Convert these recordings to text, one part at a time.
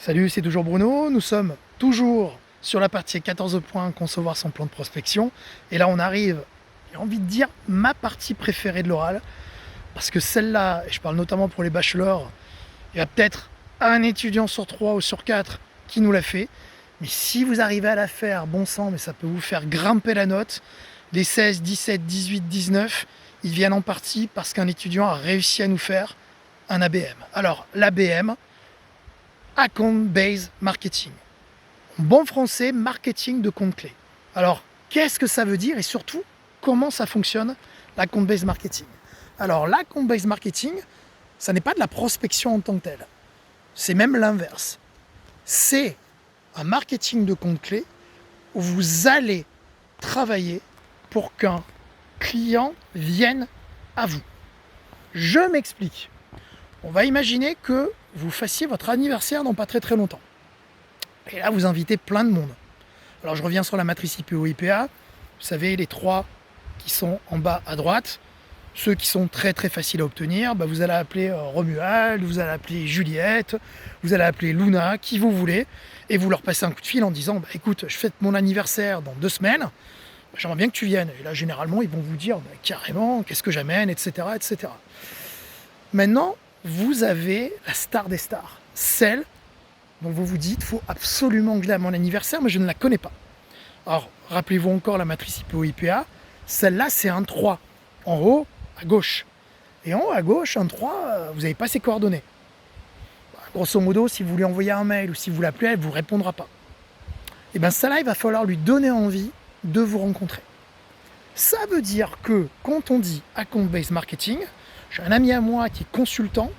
Salut, c'est toujours Bruno. Nous sommes toujours sur la partie 14 points, concevoir son plan de prospection. Et là, on arrive, j'ai envie de dire, ma partie préférée de l'oral. Parce que celle-là, et je parle notamment pour les bachelors, il y a peut-être un étudiant sur 3 ou sur 4 qui nous l'a fait. Mais si vous arrivez à la faire, bon sang, mais ça peut vous faire grimper la note. Les 16, 17, 18, 19, ils viennent en partie parce qu'un étudiant a réussi à nous faire un ABM. Alors, l'ABM, Account Based Marketing. En bon français, marketing de compte clé. Alors, qu'est-ce que ça veut dire et surtout, comment ça fonctionne, l'Account Based Marketing? Alors, l'Account Based Marketing, ça n'est pas de la prospection en tant que telle. C'est même l'inverse. C'est un marketing de compte clé où vous allez travailler pour qu'un client vienne à vous. Je m'explique. On va imaginer que vous fassiez votre anniversaire dans pas très très longtemps. Et là, vous invitez plein de monde. Alors, je reviens sur la matrice IPO-IPA. Vous savez, les trois qui sont en bas à droite, ceux qui sont très très faciles à obtenir, vous allez appeler Romuald, vous allez appeler Juliette, vous allez appeler Luna, qui vous voulez, et vous leur passez un coup de fil en disant écoute, je fête mon anniversaire dans 2 semaines, j'aimerais bien que tu viennes. Et là, généralement, ils vont vous dire carrément, qu'est-ce que j'amène, etc., etc. Maintenant, vous avez la star des stars, celle dont vous vous dites, il faut absolument que je l'ai à mon anniversaire, mais je ne la connais pas. Alors, rappelez-vous encore la matrice IPO-IPA, celle-là, c'est un 3, en haut, à gauche. Et en haut, à gauche, un 3, vous n'avez pas ses coordonnées. Grosso modo, si vous lui envoyez un mail ou si vous l'appelez, elle ne vous répondra pas. Et bien, celle-là, il va falloir lui donner envie de vous rencontrer. Ça veut dire que, quand on dit account-based marketing, j'ai un ami à moi qui est consultant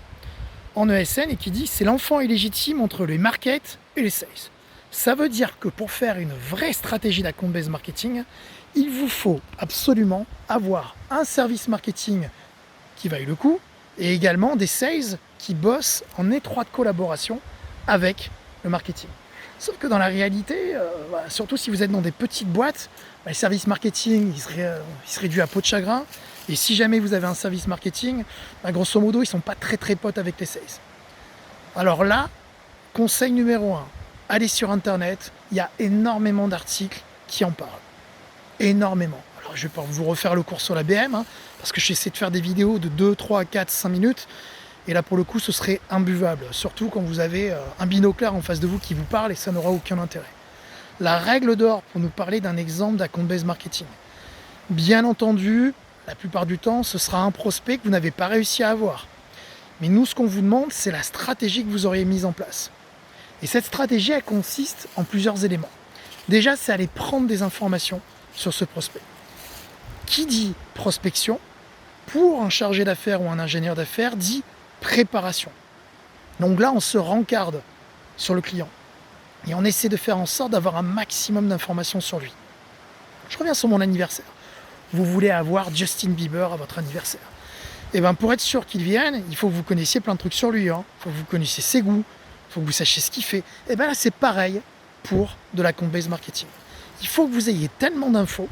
en ESN et qui dit c'est l'enfant illégitime entre les markets et les sales. Ça veut dire que pour faire une vraie stratégie d'account-based marketing, il vous faut absolument avoir un service marketing qui vaille le coup et également des sales qui bossent en étroite collaboration avec le marketing. Sauf que dans la réalité, surtout si vous êtes dans des petites boîtes, les services marketing, ils seraient dus à peau de chagrin. Et si jamais vous avez un service marketing, grosso modo, ils ne sont pas très très potes avec les sales. Alors là, conseil numéro 1, allez sur Internet, il y a énormément d'articles qui en parlent. Énormément. Alors je vais pas vous refaire le cours sur la BM, parce que j'essaie de faire des vidéos de 2, 3, 4, 5 minutes. Et là, pour le coup, ce serait imbuvable. Surtout quand vous avez un binoculaire en face de vous qui vous parle et ça n'aura aucun intérêt. La règle d'or pour nous parler d'un exemple d'account-based marketing. Bien entendu, la plupart du temps, ce sera un prospect que vous n'avez pas réussi à avoir. Mais nous, ce qu'on vous demande, c'est la stratégie que vous auriez mise en place. Et cette stratégie, elle consiste en plusieurs éléments. Déjà, c'est aller prendre des informations sur ce prospect. Qui dit prospection, pour un chargé d'affaires ou un ingénieur d'affaires, dit préparation. Donc là, on se rencarde sur le client. Et on essaie de faire en sorte d'avoir un maximum d'informations sur lui. Je reviens sur mon anniversaire. Vous voulez avoir Justin Bieber à votre anniversaire. Et bien pour être sûr qu'il vienne, il faut que vous connaissiez plein de trucs sur lui. Il faut que vous connaissiez ses goûts, il faut que vous sachiez ce qu'il fait. Et bien là, c'est pareil pour de l'account-based marketing. Il faut que vous ayez tellement d'infos,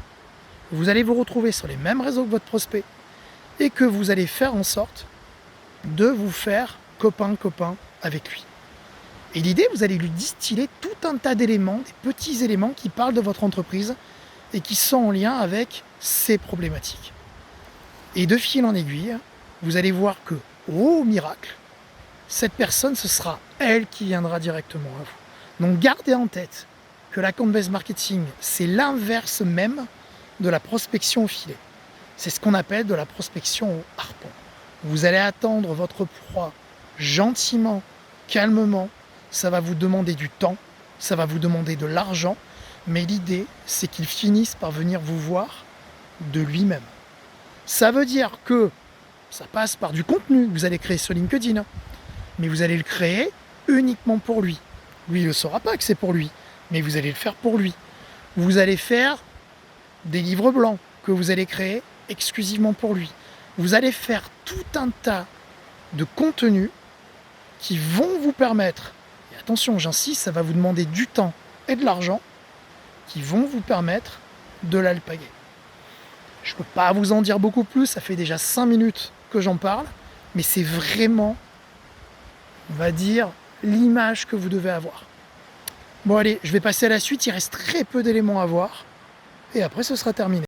que vous allez vous retrouver sur les mêmes réseaux que votre prospect et que vous allez faire en sorte de vous faire copain-copain avec lui. Et l'idée, vous allez lui distiller tout un tas d'éléments, des petits éléments qui parlent de votre entreprise et qui sont en lien avec ses problématiques. Et de fil en aiguille, vous allez voir que, oh miracle, cette personne, ce sera elle qui viendra directement à vous. Donc gardez en tête que l'account-based marketing, c'est l'inverse même de la prospection au filet. C'est ce qu'on appelle de la prospection au harpon. Vous allez attendre votre proie gentiment, calmement. Ça va vous demander du temps, ça va vous demander de l'argent, mais l'idée, c'est qu'il finisse par venir vous voir de lui-même. Ça veut dire que ça passe par du contenu que vous allez créer sur LinkedIn, mais vous allez le créer uniquement pour lui. Lui, il ne saura pas que c'est pour lui, mais vous allez le faire pour lui. Vous allez faire des livres blancs que vous allez créer exclusivement pour lui. Vous allez faire tout un tas de contenus qui vont vous permettre, et attention, j'insiste, ça va vous demander du temps et de l'argent, qui vont vous permettre de l'alpaguer. Je ne peux pas vous en dire beaucoup plus, ça fait déjà 5 minutes que j'en parle, mais c'est vraiment, on va dire, l'image que vous devez avoir. Bon allez, je vais passer à la suite, il reste très peu d'éléments à voir, et après ce sera terminé.